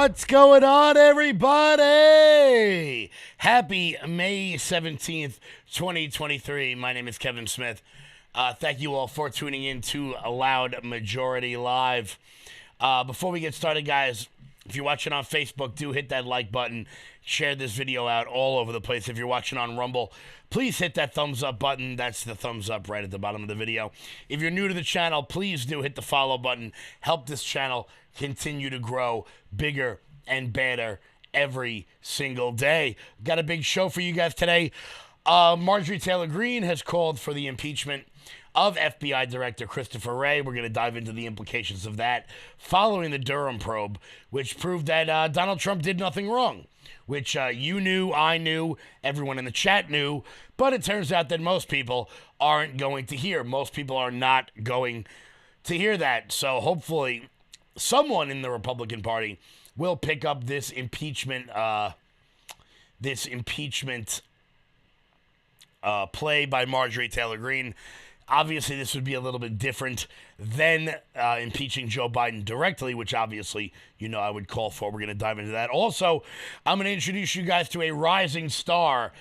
What's going on, everybody? Happy May 17th, 2023. My name is Kevin Smith. Thank you all for tuning in to A Loud Majority Live. Before we get started, guys, if you're watching on Facebook, do hit that like button. Share this video out all over the place. If you're watching on Rumble, please hit that thumbs up button. That's the thumbs up right at the bottom of the video. If you're new to the channel, please do hit the follow button. Help this channel continue to grow bigger and better every single day. Got a big show for you guys today. Marjorie Taylor Greene has called for the impeachment of FBI Director Christopher Wray. We're going to dive into the implications of that following the Durham probe, which proved that Donald Trump did nothing wrong, which you knew, I knew, everyone in the chat knew, but it turns out that most people aren't going to hear. Most people are not going to hear that. So hopefully someone in the Republican Party will pick up this impeachment play by Marjorie Taylor Greene. Obviously, this would be a little bit different than impeaching Joe Biden directly, which obviously, you know, I would call for. We're going to dive into that. Also, I'm going to introduce you guys to a rising star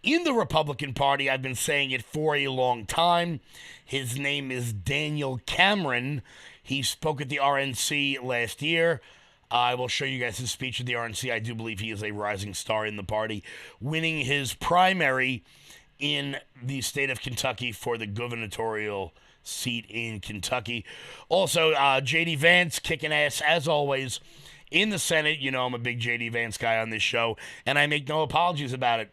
in the Republican Party. I've been saying it for a long time. His name is Daniel Cameron. He spoke at the RNC last year. I will show you guys his speech at the RNC. I do believe he is a rising star in the party, winning his primary in the state of Kentucky for the gubernatorial seat in Kentucky. Also, J.D. Vance kicking ass, as always, in the Senate. You know I'm a big J.D. Vance guy on this show, and I make no apologies about it.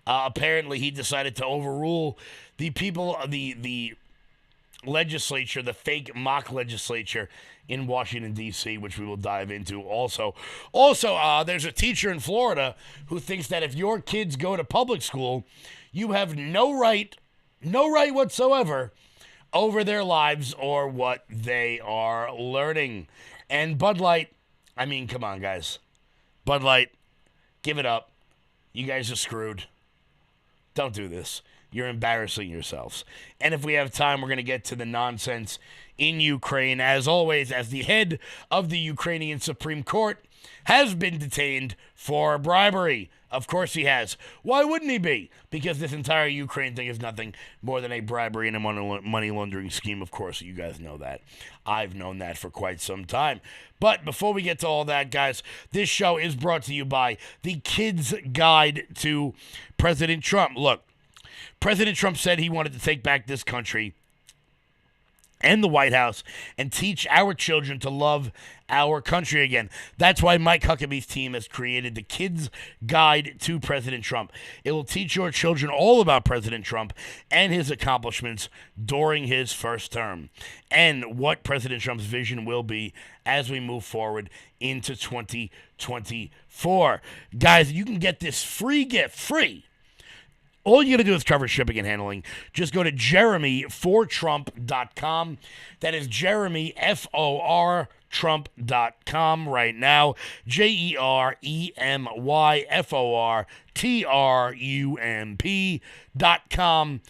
Apparently, he decided to overrule the people, the legislature, the fake mock legislature in Washington, D.C., which we will dive into also. Also, there's a teacher in Florida who thinks that if your kids go to public school, you have no right whatsoever over their lives or what they are learning. And Bud Light, I mean, come on, guys. Bud Light, give it up. You guys are screwed. Don't do this. You're embarrassing yourselves. And if we have time, we're going to get to the nonsense in Ukraine. As always, as the head of the Ukrainian Supreme Court has been detained for bribery. Of course he has. Why wouldn't he be? Because this entire Ukraine thing is nothing more than a bribery and a money laundering scheme. Of course, you guys know that. I've known that for quite some time. But before we get to all that, guys, this show is brought to you by the Kids Guide to President Trump. Look, President Trump said he wanted to take back this country and the White House and teach our children to love our country again. That's why Mike Huckabee's team has created the Kids Guide to President Trump. It will teach your children all about President Trump and his accomplishments during his first term and what President Trump's vision will be as we move forward into 2024. Guys, you can get this free gift, free. All you got to do is cover shipping and handling. Just go to jeremyfortrump.com. That is Jeremy, F-O-R, Trump.com right now. JEREMYFORTRUMP.com.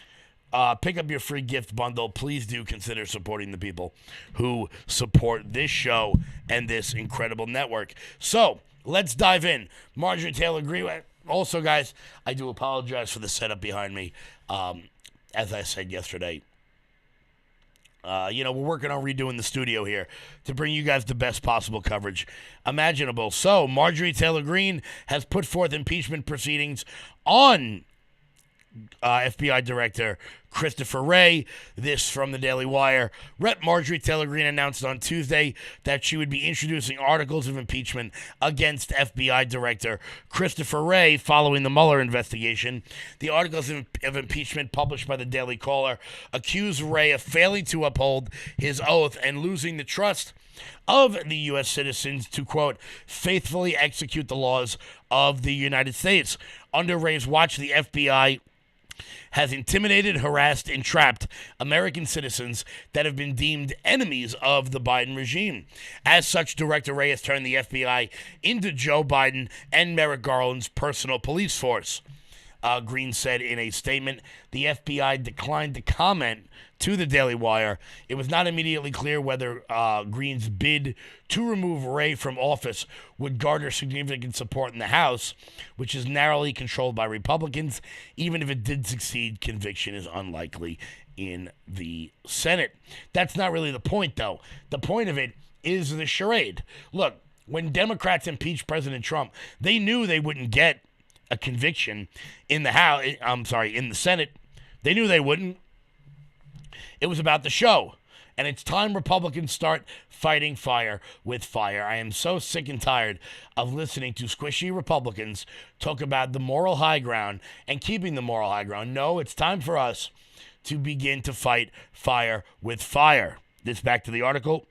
Pick up your free gift bundle. Please do consider supporting the people who support this show and this incredible network. So, let's dive in. Marjorie Taylor Greene. Also, guys, I do apologize for the setup behind me. As I said yesterday, we're working on redoing the studio here to bring you guys the best possible coverage imaginable. So, Marjorie Taylor Greene has put forth impeachment proceedings on FBI Director Christopher Wray. This from the Daily Wire. Rep. Marjorie Taylor Greene announced on Tuesday that she would be introducing articles of impeachment against FBI Director Christopher Wray following the Mueller investigation. The articles of impeachment published by the Daily Caller accuse Wray of failing to uphold his oath and losing the trust of the U.S. citizens to, quote, faithfully execute the laws of the United States. Under Wray's watch, the FBI has intimidated, harassed, and trapped American citizens that have been deemed enemies of the Biden regime. As such, Director Wray has turned the FBI into Joe Biden and Merrick Garland's personal police force. Greene said in a statement. The FBI declined to comment to the Daily Wire. It was not immediately clear whether Greene's bid to remove Wray from office would garner significant support in the House, which is narrowly controlled by Republicans. Even if it did succeed, conviction is unlikely in the Senate. That's not really the point, though. The point of it is the charade. Look, when Democrats impeached President Trump, they knew they wouldn't get a conviction in the House. In the Senate. They knew they wouldn't. It was about the show. And it's time Republicans start fighting fire with fire. I am so sick and tired of listening to squishy Republicans talk about the moral high ground and keeping the moral high ground. No, it's time for us to begin to fight fire with fire. This back to the article.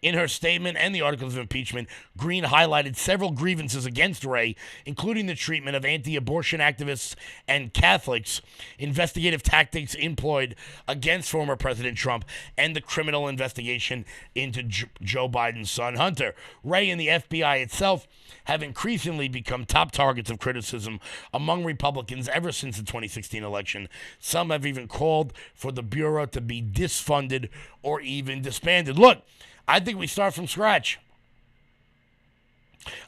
In her statement and the articles of impeachment, Greene highlighted several grievances against Wray, including the treatment of anti-abortion activists and Catholics, investigative tactics employed against former President Trump, and the criminal investigation into Joe Biden's son, Hunter. Wray and the FBI itself have increasingly become top targets of criticism among Republicans ever since the 2016 election. Some have even called for the Bureau to be disfunded or even disbanded. Look, I think we start from scratch.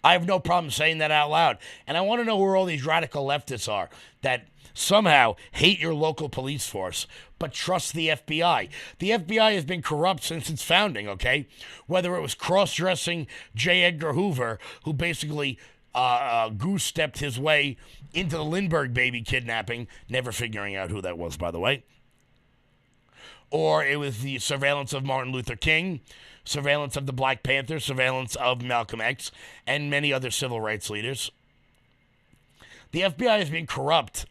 I have no problem saying that out loud. And I want to know where all these radical leftists are that somehow hate your local police force but trust the FBI. The FBI has been corrupt since its founding, okay? Whether it was cross-dressing J. Edgar Hoover, who basically goose-stepped his way into the Lindbergh baby kidnapping, never figuring out who that was, by the way. Or it was the surveillance of Martin Luther King, surveillance of the Black Panthers, surveillance of Malcolm X, and many other civil rights leaders. The FBI has been corrupt,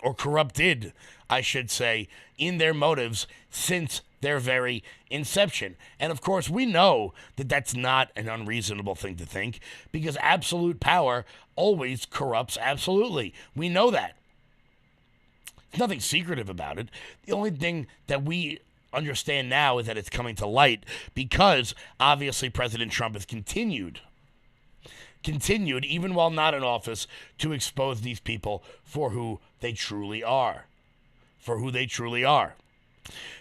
or corrupted, I should say, in their motives since their very inception. And of course, we know that that's not an unreasonable thing to think, because absolute power always corrupts absolutely. We know that. There's nothing secretive about it. The only thing that we understand now is that it's coming to light because obviously President Trump has continued even while not in office to expose these people for who they truly are.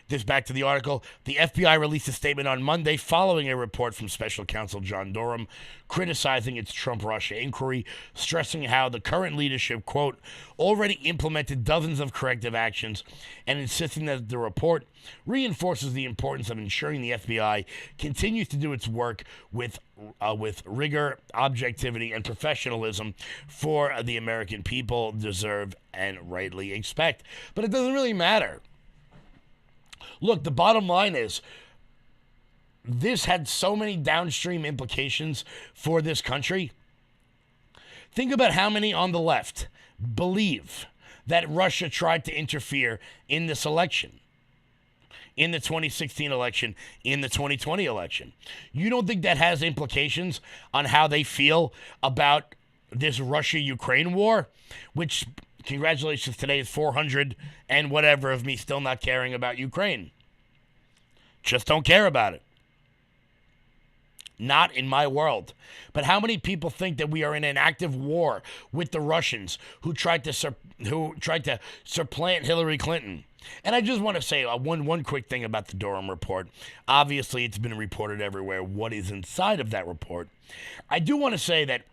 This back to the article. The FBI released a statement on Monday following a report from Special Counsel John Durham criticizing its Trump-Russia inquiry, stressing how the current leadership, quote, already implemented dozens of corrective actions and insisting that the report reinforces the importance of ensuring the FBI continues to do its work with rigor, objectivity, and professionalism for the American people deserve and rightly expect. But it doesn't really matter. Look, the bottom line is this had so many downstream implications for this country. Think about how many on the left believe that Russia tried to interfere in this election, in the 2016 election, in the 2020 election. You don't think that has implications on how they feel about this Russia-Ukraine war, which, congratulations, today is 400 and whatever of me still not caring about Ukraine. Just don't care about it. Not in my world. But how many people think that we are in an active war with the Russians who tried to supplant Hillary Clinton? And I just want to say one quick thing about the Durham report. Obviously, it's been reported everywhere what is inside of that report. I do want to say that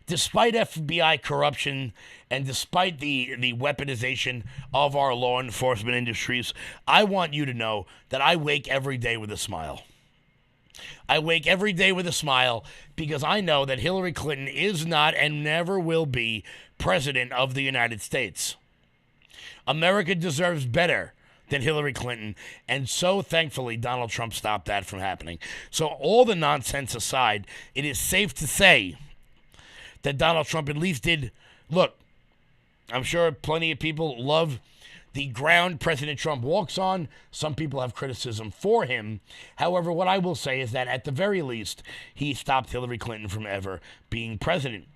despite FBI corruption and despite the weaponization of our law enforcement industries, I want you to know that I wake every day with a smile. I wake every day with a smile because I know that Hillary Clinton is not and never will be president of the United States. America deserves better than Hillary Clinton, and so thankfully Donald Trump stopped that from happening. So all the nonsense aside, it is safe to say that Donald Trump at least did, look, I'm sure plenty of people love the ground President Trump walks on. Some people have criticism for him. However, what I will say is that at the very least, he stopped Hillary Clinton from ever being president.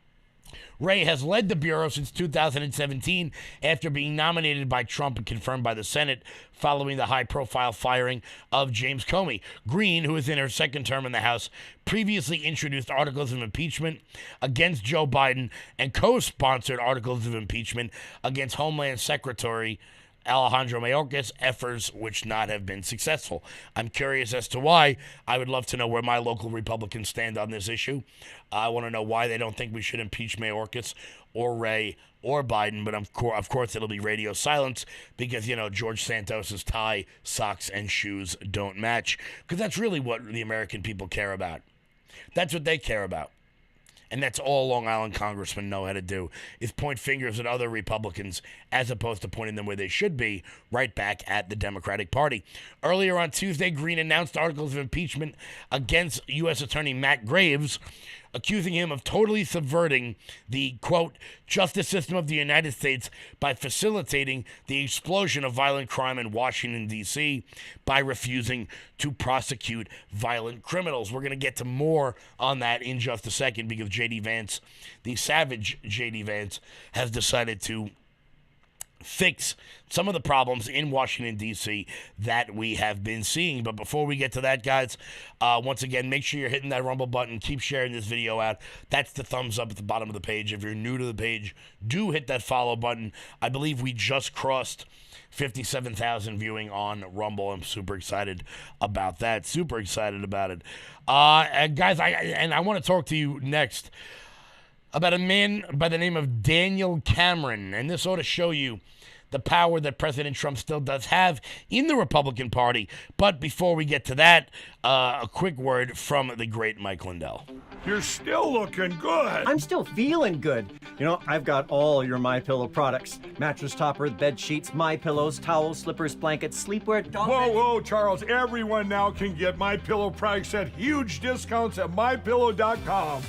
Wray has led the Bureau since 2017 after being nominated by Trump and confirmed by the Senate following the high-profile firing of James Comey. Greene, who is in her second term in the House, previously introduced articles of impeachment against Joe Biden and co-sponsored articles of impeachment against Homeland Secretary Alejandro Mayorkas, efforts which not have been successful. I'm curious as to why. I would love to know where my local Republicans stand on this issue. I want to know why they don't think we should impeach Mayorkas or Wray or Biden, but of course it'll be radio silence because, George Santos's tie, socks, and shoes don't match, because that's really what the American people care about. That's what they care about. And that's all Long Island congressmen know how to do, is point fingers at other Republicans as opposed to pointing them where they should be, right back at the Democratic Party. Earlier on Tuesday, Greene announced articles of impeachment against U.S. Attorney Matt Graves, accusing him of totally subverting the, quote, justice system of the United States by facilitating the explosion of violent crime in Washington, D.C., by refusing to prosecute violent criminals. We're going to get to more on that in just a second because J.D. Vance, the savage J.D. Vance, has decided to fix some of the problems in Washington, D.C. that we have been seeing. But before we get to that, guys, once again, make sure you're hitting that Rumble button. Keep sharing this video out. That's the thumbs up at the bottom of the page. If you're new to the page, do hit that follow button. I believe we just crossed 57,000 viewing on Rumble. I'm super excited about that. Super excited about it. And guys, I want to talk to you next about a man by the name of Daniel Cameron, and this ought to show you the power that President Trump still does have in the Republican Party. But before we get to that, a quick word from the great Mike Lindell. You're still looking good. I'm still feeling good. I've got all your MyPillow products. Mattress topper, bed sheets, MyPillows, towels, slippers, blankets, sleepwear, dog beds. Whoa, Charles. Everyone now can get MyPillow products at huge discounts at MyPillow.com.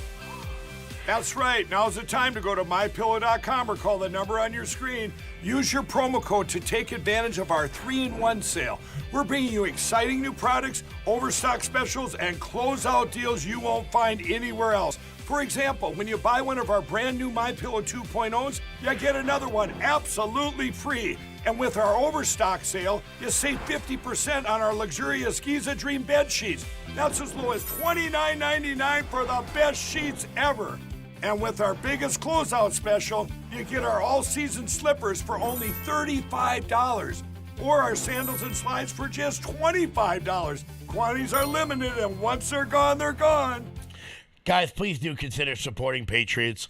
That's right. Now's the time to go to MyPillow.com or call the number on your screen. Use your promo code to take advantage of our 3-in-1 sale. We're bringing you exciting new products, overstock specials, and closeout deals you won't find anywhere else. For example, when you buy one of our brand new MyPillow 2.0s, you get another one absolutely free. And with our overstock sale, you save 50% on our luxurious Giza Dream bed sheets. That's as low as $29.99 for the best sheets ever. And with our biggest closeout special, you get our all-season slippers for only $35, or our sandals and slides for just $25. Quantities are limited, and once they're gone, they're gone. Guys, please do consider supporting Patriots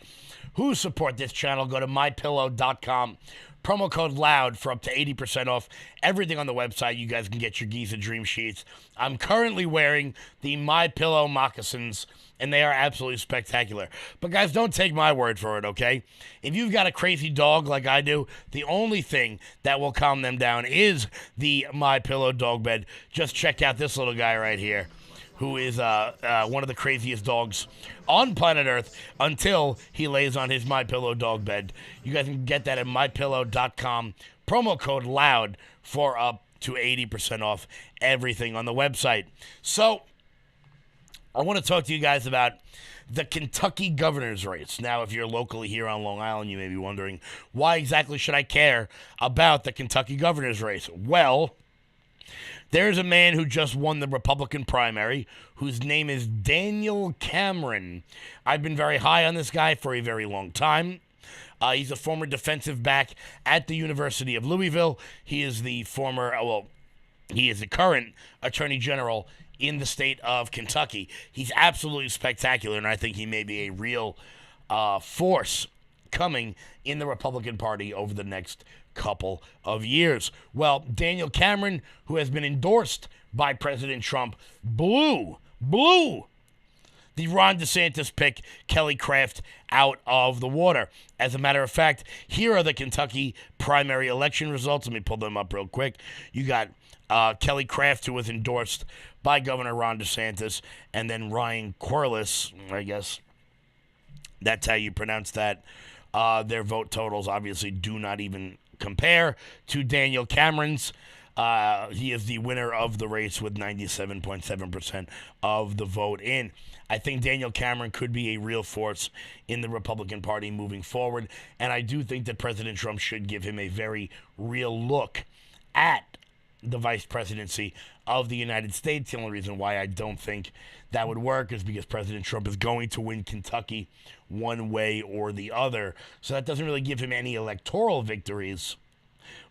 who support this channel. Go to MyPillow.com. Promo code LOUD for up to 80% off everything on the website. You guys can get your Giza Dream sheets. I'm currently wearing the MyPillow moccasins, and they are absolutely spectacular. But guys, don't take my word for it, okay? If you've got a crazy dog like I do, the only thing that will calm them down is the MyPillow dog bed. Just check out this little guy right here, who is one of the craziest dogs on planet Earth until he lays on his MyPillow dog bed. You guys can get that at MyPillow.com. Promo code LOUD for up to 80% off everything on the website. So, I want to talk to you guys about the Kentucky governor's race. Now, if you're locally here on Long Island, you may be wondering, why exactly should I care about the Kentucky governor's race? Well, there's a man who just won the Republican primary whose name is Daniel Cameron. I've been very high on this guy for a very long time. He's a former defensive back at the University of Louisville. He is the he is the current Attorney General in the state of Kentucky. He's absolutely spectacular, and I think he may be a real force coming in the Republican Party over the next couple of years. Well, Daniel Cameron, who has been endorsed by President Trump, blew the Ron DeSantis pick, Kelly Craft, out of the water. As a matter of fact, here are the Kentucky primary election results. Let me pull them up real quick. You got Kelly Craft, who was endorsed by Governor Ron DeSantis, and then Ryan Corliss, I guess that's how you pronounce that. Their vote totals obviously do not even compare to Daniel Cameron's. He is the winner of the race with 97.7% of the vote in. I think Daniel Cameron could be a real force in the Republican Party moving forward, and I do think that President Trump should give him a very real look at the vice presidency of the United States. The only reason why I don't think that would work is because President Trump is going to win Kentucky one way or the other. So that doesn't really give him any electoral victories.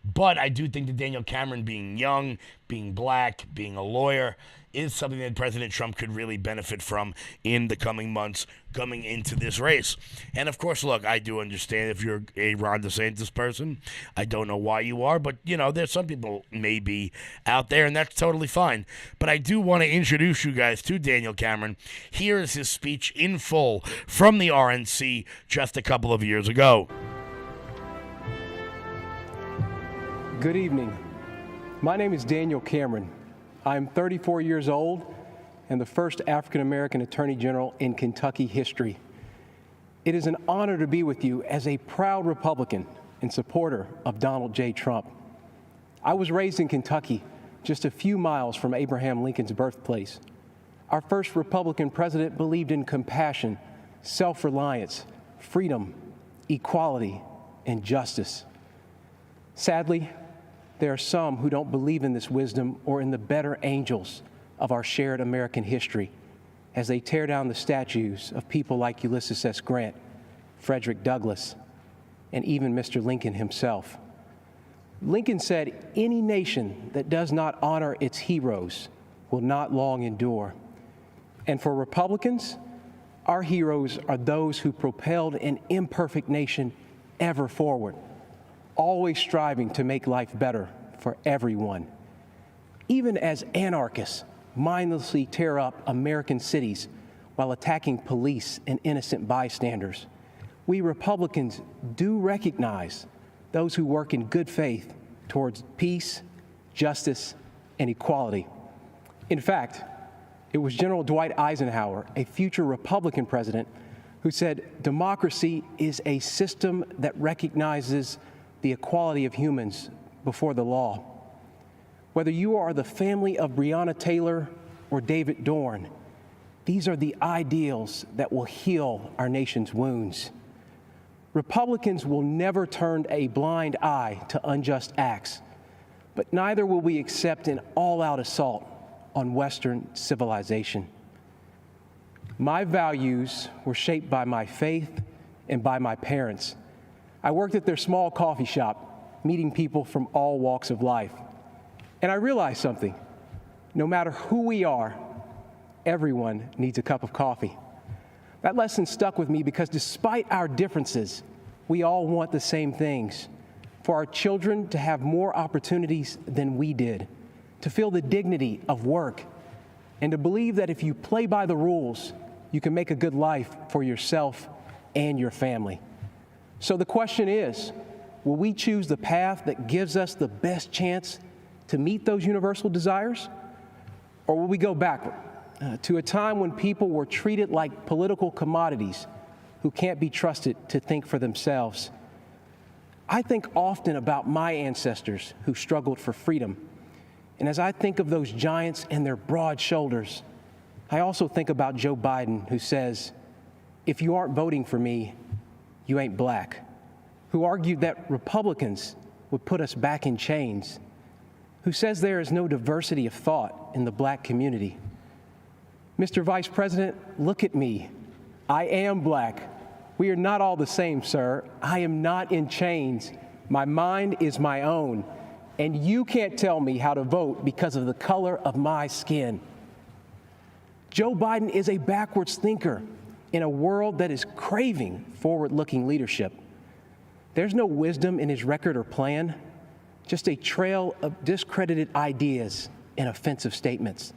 But I do think that Daniel Cameron, being young, being black, being a lawyer, is something that President Trump could really benefit from in the coming months coming into this race. And of course, look, I do understand if you're a Ron DeSantis person. I don't know why you are, but, you know, there's some people maybe out there, and that's totally fine. But I do want to introduce you guys to Daniel Cameron. Here is his speech in full from the RNC just a couple of years ago. Good evening. My name is Daniel Cameron. I'm 34 years old and the first African-American Attorney General in Kentucky history. It is an honor to be with you as a proud Republican and supporter of Donald J. Trump. I was raised in Kentucky, just a few miles from Abraham Lincoln's birthplace. Our first Republican president believed in compassion, self-reliance, freedom, equality, and justice. Sadly, there are some who don't believe in this wisdom or in the better angels of our shared American history as they tear down the statues of people like Ulysses S. Grant, Frederick Douglass, and even Mr. Lincoln himself. Lincoln said, "Any nation that does not honor its heroes will not long endure." And for Republicans, our heroes are those who propelled an imperfect nation ever forward, always striving to make life better for everyone. Even as anarchists mindlessly tear up American cities while attacking police and innocent bystanders, we Republicans do recognize those who work in good faith towards peace, justice, and equality. In fact, it was General Dwight Eisenhower, a future Republican president, who said, "Democracy is a system that recognizes the equality of humans before the law." Whether you are the family of Breonna Taylor or David Dorn, these are the ideals that will heal our nation's wounds. Republicans will never turn a blind eye to unjust acts, but neither will we accept an all-out assault on Western civilization. My values were shaped by my faith and by my parents. I worked at their small coffee shop, meeting people from all walks of life. And I realized something. No matter who we are, everyone needs a cup of coffee. That lesson stuck with me because despite our differences, we all want the same things. For our children to have more opportunities than we did, to feel the dignity of work, and to believe that if you play by the rules, you can make a good life for yourself and your family. So the question is, will we choose the path that gives us the best chance to meet those universal desires? Or will we go backward to a time when people were treated like political commodities who can't be trusted to think for themselves? I think often about my ancestors who struggled for freedom. And as I think of those giants and their broad shoulders, I also think about Joe Biden, who says, "If you aren't voting for me, you ain't black," who argued that Republicans would put us back in chains, who says there is no diversity of thought in the black community. Mr. Vice President, look at me. I am black. We are not all the same, sir. I am not in chains. My mind is my own, and you can't tell me how to vote because of the color of my skin. Joe Biden is a backwards thinker in a world that is craving forward-looking leadership. There's no wisdom in his record or plan, just a trail of discredited ideas and offensive statements.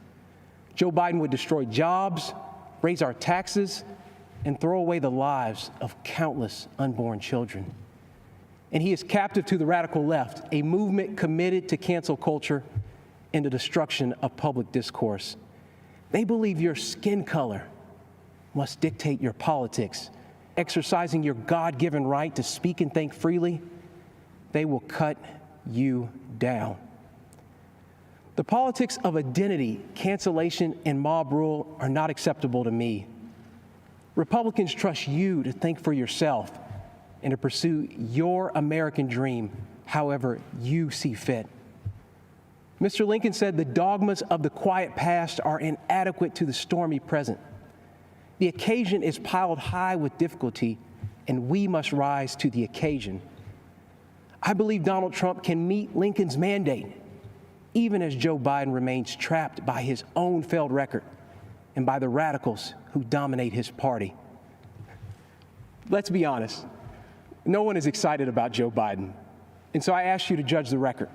Joe Biden would destroy jobs, raise our taxes, and throw away the lives of countless unborn children. And he is captive to the radical left, a movement committed to cancel culture and the destruction of public discourse. They believe your skin color must dictate your politics. Exercising your God-given right to speak and think freely, they will cut you down. The politics of identity, cancellation, and mob rule are not acceptable to me. Republicans trust you to think for yourself and to pursue your American dream however you see fit. Mr. Lincoln said the dogmas of the quiet past are inadequate to the stormy present. The occasion is piled high with difficulty, and we must rise to the occasion. I believe Donald Trump can meet Lincoln's mandate, even as Joe Biden remains trapped by his own failed record and by the radicals who dominate his party. Let's be honest, no one is excited about Joe Biden, and so I ask you to judge the record.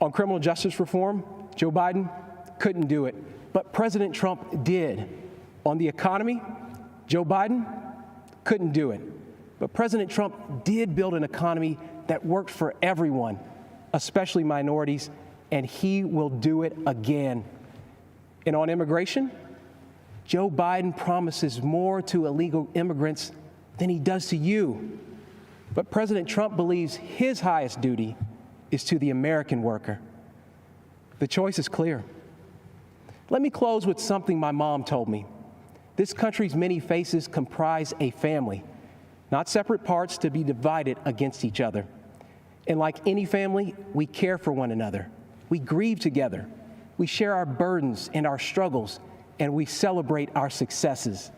On criminal justice reform, Joe Biden couldn't do it, but President Trump did. On the economy, Joe Biden couldn't do it, but President Trump did build an economy that worked for everyone, especially minorities, and he will do it again. And on immigration, Joe Biden promises more to illegal immigrants than he does to you. But President Trump believes his highest duty is to the American worker. The choice is clear. Let me close with something my mom told me. This country's many faces comprise a family, not separate parts to be divided against each other. And like any family, we care for one another. We grieve together. We share our burdens and our struggles, and we celebrate our successes.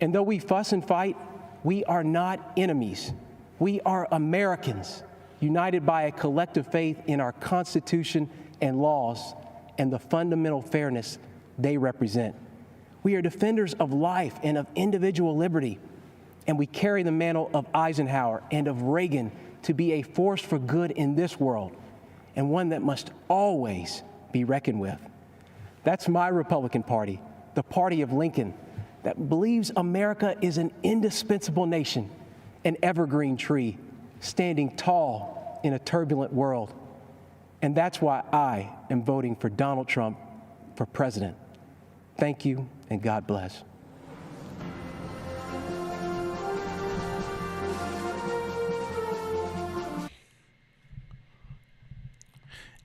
And though we fuss and fight, we are not enemies. We are Americans, united by a collective faith in our Constitution and laws and the fundamental fairness they represent. We are defenders of life and of individual liberty, and we carry the mantle of Eisenhower and of Reagan to be a force for good in this world, and one that must always be reckoned with. That's my Republican Party, the party of Lincoln, that believes America is an indispensable nation, an evergreen tree, standing tall in a turbulent world. And that's why I am voting for Donald Trump for president. Thank you, and God bless.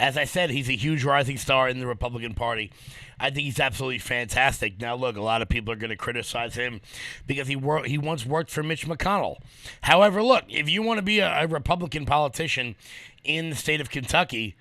As I said, he's a huge rising star in the Republican Party. I think he's absolutely fantastic. Now, look, a lot of people are going to criticize him because he once worked for Mitch McConnell. However, look, if you want to be a Republican politician in the state of Kentucky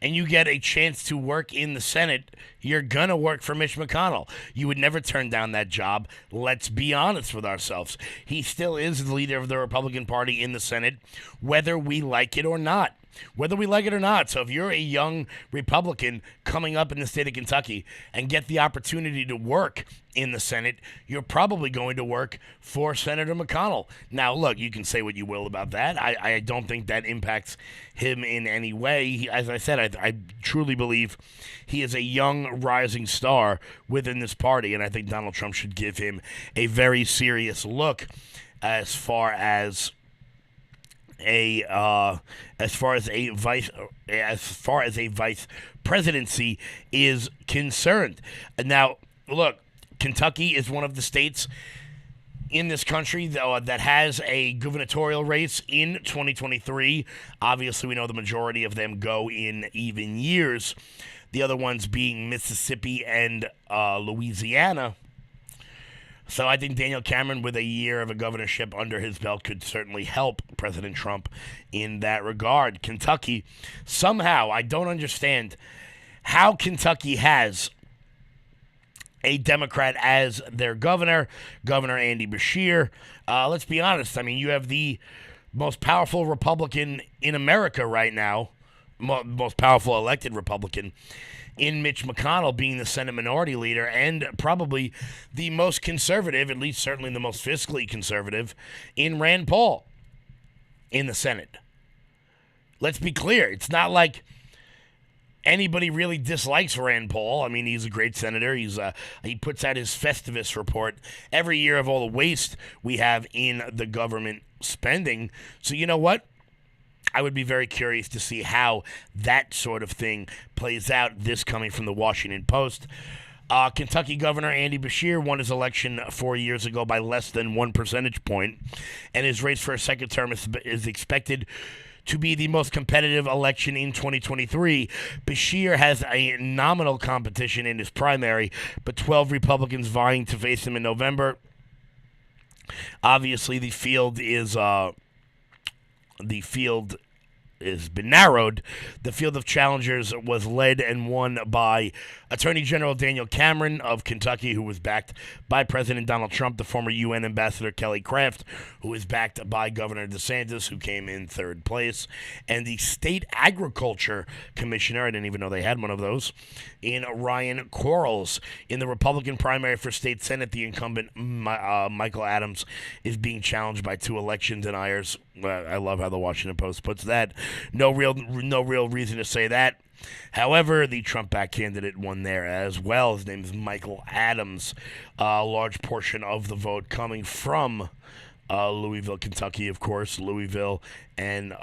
and you get a chance to work in the Senate, you're going to work for Mitch McConnell. You would never turn down that job. Let's be honest with ourselves. He still is the leader of the Republican Party in the Senate, whether we like it or not. Whether we like it or not. So if you're a young Republican coming up in the state of Kentucky and get the opportunity to work in the Senate, you're probably going to work for Senator McConnell. Now, look, you can say what you will about that. I don't think that impacts him in any way. As I said, I truly believe he is a young rising star within this party, and I think Donald Trump should give him a very serious look as far as a vice presidency is concerned. Now, look, Kentucky is one of the states in this country that has a gubernatorial race in 2023. Obviously, we know the majority of them go in even years. The other ones being Mississippi and Louisiana. So I think Daniel Cameron, with a year of a governorship under his belt, could certainly help President Trump in that regard. Kentucky, somehow, I don't understand how Kentucky has a Democrat as their governor, Governor Andy Beshear. Let's be honest. I mean, you have the most powerful Republican in America right now, most powerful elected Republican in Mitch McConnell being the Senate Minority Leader, and probably the most conservative, at least certainly the most fiscally conservative, in Rand Paul in the Senate. Let's be clear. It's not like anybody really dislikes Rand Paul. I mean, he's a great senator. He puts out his Festivus report every year of all the waste we have in the government spending. So you know what? I would be very curious to see how that sort of thing plays out, this coming from the Washington Post. Kentucky Governor Andy Beshear won his election 4 years ago by less than 1 percentage point, and his race for a second term is expected to be the most competitive election in 2023. Bashir has a nominal competition in his primary, but 12 Republicans vying to face him in November. Obviously, the field has been narrowed. The field of challengers was led and won by Attorney General Daniel Cameron of Kentucky, who was backed by President Donald Trump, the former UN Ambassador Kelly Craft, who is backed by Governor Desantis, who came in third place, and the State Agriculture Commissioner, I didn't even know they had one of those, in Ryan Quarles. In the Republican primary for state senate, the incumbent Michael Adams is being challenged by two election deniers. I love how the Washington Post puts that. No real reason to say that. However, the Trump-backed candidate won there as well. His name is Michael Adams. A large portion of the vote coming from Louisville, Kentucky, of course. Louisville and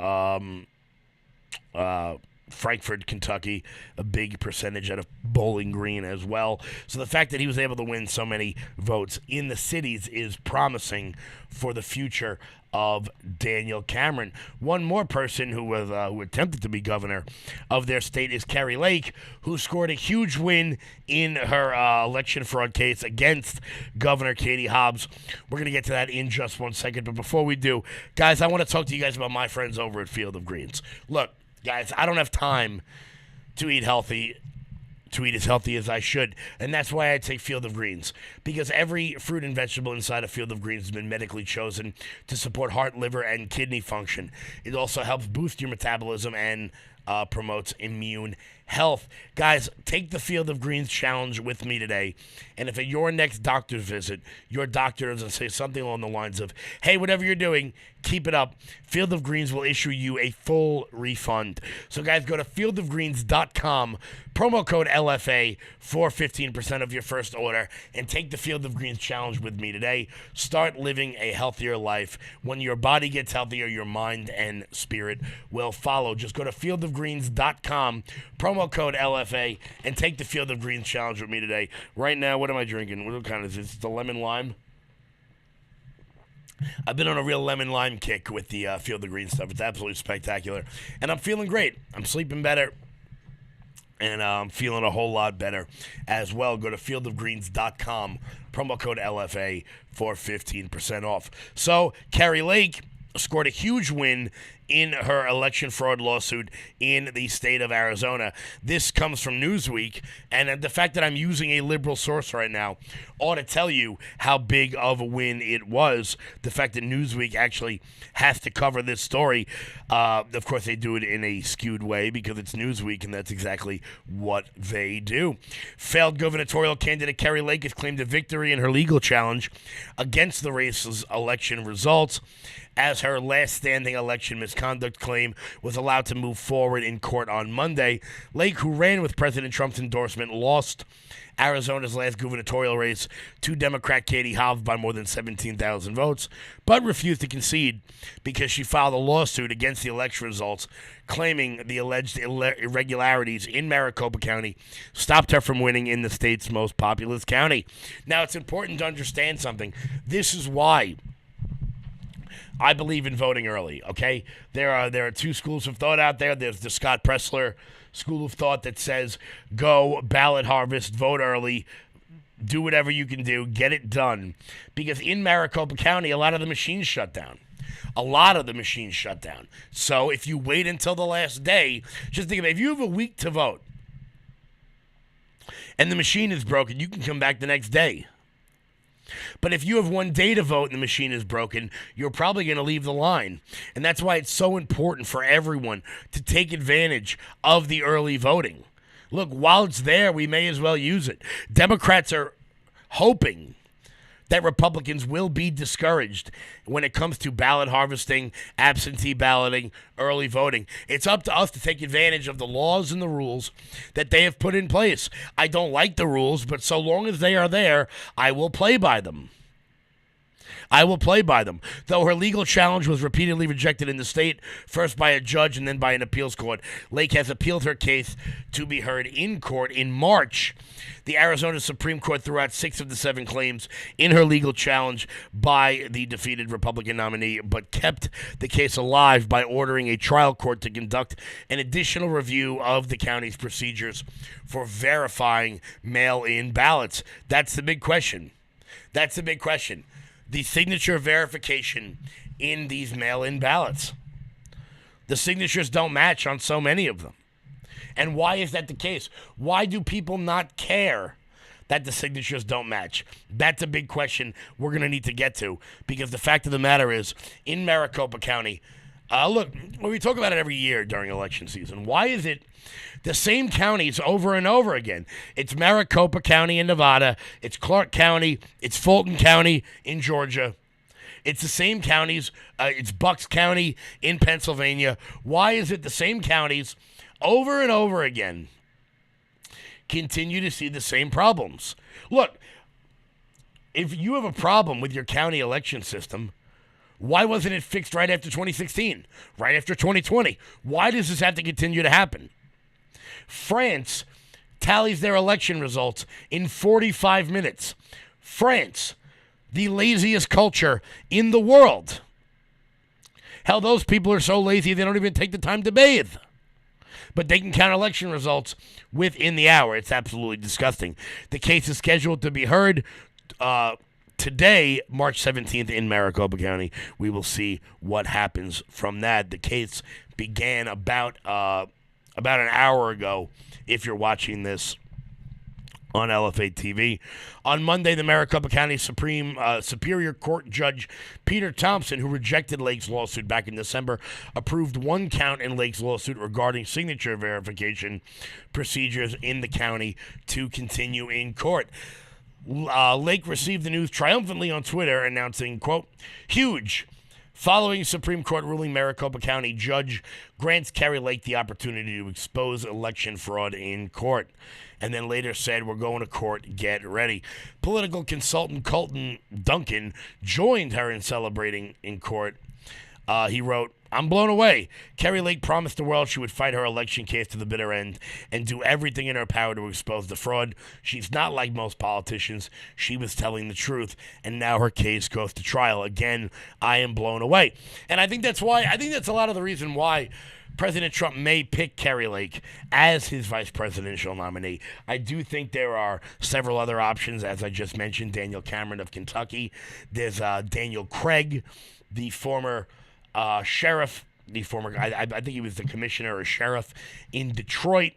Frankfort, Kentucky, a big percentage out of Bowling Green as well. So the fact that he was able to win so many votes in the cities is promising for the future of Daniel Cameron. One more person who attempted to be governor of their state is Kari Lake, who scored a huge win in her election fraud case against Governor Katie Hobbs. We're going to get to that in just 1 second, but before we do, guys, I want to talk to you guys about my friends over at Field of Greens. Look, guys, I don't have time to eat healthy, to eat as healthy as I should, and that's why I take Field of Greens, because every fruit and vegetable inside a Field of Greens has been medically chosen to support heart, liver, and kidney function. It also helps boost your metabolism and promotes immune health. Guys, take the Field of Greens challenge with me today, and if at your next doctor's visit, your doctor doesn't say something along the lines of, hey, whatever you're doing, keep it up, Field of Greens will issue you a full refund. So guys, go to fieldofgreens.com, promo code LFA for 15% of your first order, and take the Field of Greens challenge with me today. Start living a healthier life. When your body gets healthier, your mind and spirit will follow. Just go to fieldofgreens.com, promo code LFA, and take the Field of Greens challenge with me today. Right now, what am I drinking? What kind is this? It's the lemon lime? I've been on a real lemon lime kick with the Field of Greens stuff. It's absolutely spectacular. And I'm feeling great. I'm sleeping better. And I'm feeling a whole lot better as well. Go to fieldofgreens.com, promo code LFA for 15% off. So, Kari Lake scored a huge win in her election fraud lawsuit in the state of Arizona. This comes from Newsweek, and the fact that I'm using a liberal source right now ought to tell you how big of a win it was. The fact that Newsweek actually has to cover this story. Of course, they do it in a skewed way because it's Newsweek, and that's exactly what they do. Failed gubernatorial candidate Kari Lake has claimed a victory in her legal challenge against the race's election results, as her last standing election misconduct claim was allowed to move forward in court on Monday. Lake, who ran with President Trump's endorsement, lost Arizona's last gubernatorial race to Democrat Katie Hobbs by more than 17,000 votes, but refused to concede because she filed a lawsuit against the election results, claiming the alleged irregularities in Maricopa County stopped her from winning in the state's most populous county. Now, it's important to understand something. This is why I believe in voting early, okay? There are two schools of thought out there. There's the Scott Pressler school of thought that says go ballot harvest, vote early, do whatever you can do, get it done. Because in Maricopa County, a lot of the machines shut down. So if you wait until the last day, just think about it. If you have a week to vote and the machine is broken, you can come back the next day. But if you have 1 day to vote and the machine is broken, you're probably going to leave the line. And that's why it's so important for everyone to take advantage of the early voting. Look, while it's there, we may as well use it. Democrats are hoping that Republicans will be discouraged when it comes to ballot harvesting, absentee balloting, early voting. It's up to us to take advantage of the laws and the rules that they have put in place. I don't like the rules, but so long as they are there, I will play by them. I will play by them. Though her legal challenge was repeatedly rejected in the state, first by a judge and then by an appeals court, Lake has appealed her case to be heard in court in March. The Arizona Supreme Court threw out 6 of the 7 claims in her legal challenge by the defeated Republican nominee, but kept the case alive by ordering a trial court to conduct an additional review of the county's procedures for verifying mail-in ballots. That's the big question. That's the big question. The signature verification in these mail-in ballots. The signatures don't match on so many of them. And why is that the case? Why do people not care that the signatures don't match? That's a big question we're going to need to get to, because the fact of the matter is, in Maricopa County, look, we talk about it every year during election season. Why is it the same counties over and over again? It's Maricopa County in Nevada. It's Clark County. It's Fulton County in Georgia. It's the same counties. It's Bucks County in Pennsylvania. Why is it the same counties over and over again continue to see the same problems? Look, if you have a problem with your county election system, why wasn't it fixed right after 2016, right after 2020? Why does this have to continue to happen? France tallies their election results in 45 minutes. France, the laziest culture in the world. Hell, those people are so lazy they don't even take the time to bathe. But they can count election results within the hour. It's absolutely disgusting. The case is scheduled to be heard today, March 17th, in Maricopa County. We will see what happens from that. The case began about an hour ago, if you're watching this on LFA TV. On Monday, the Maricopa County Superior Court Judge Peter Thompson, who rejected Lake's lawsuit back in December, approved one count in Lake's lawsuit regarding signature verification procedures in the county to continue in court. Lake received the news triumphantly on Twitter, announcing, quote, "Huge. Following Supreme Court ruling, Maricopa County Judge grants Kari Lake the opportunity to expose election fraud in court." And then later said, "We're going to court, get ready." Political consultant Colton Duncan joined her in celebrating in court. He wrote, "I'm blown away. Kari Lake promised the world she would fight her election case to the bitter end and do everything in her power to expose the fraud. She's not like most politicians. She was telling the truth, and now her case goes to trial. Again, I am blown away." And I think that's a lot of the reason why President Trump may pick Kari Lake as his vice presidential nominee. I do think there are several other options, as I just mentioned. Daniel Cameron of Kentucky. There's Daniel Craig, the former sheriff, I think he was the commissioner or sheriff in Detroit.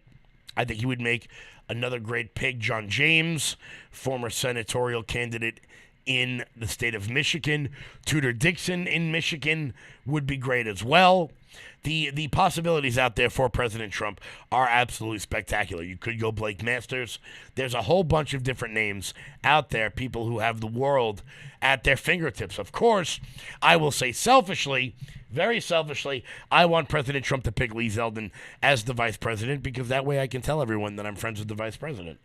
I think he would make another great pick. John James, former senatorial candidate in the state of Michigan. Tudor Dixon in Michigan would be great as well. The possibilities out there for President Trump are absolutely spectacular. You could go Blake Masters. There's a whole bunch of different names out there, people who have the world at their fingertips. Of course, I will say selfishly, very selfishly, I want President Trump to pick Lee Zeldin as the vice president, because that way I can tell everyone that I'm friends with the vice president.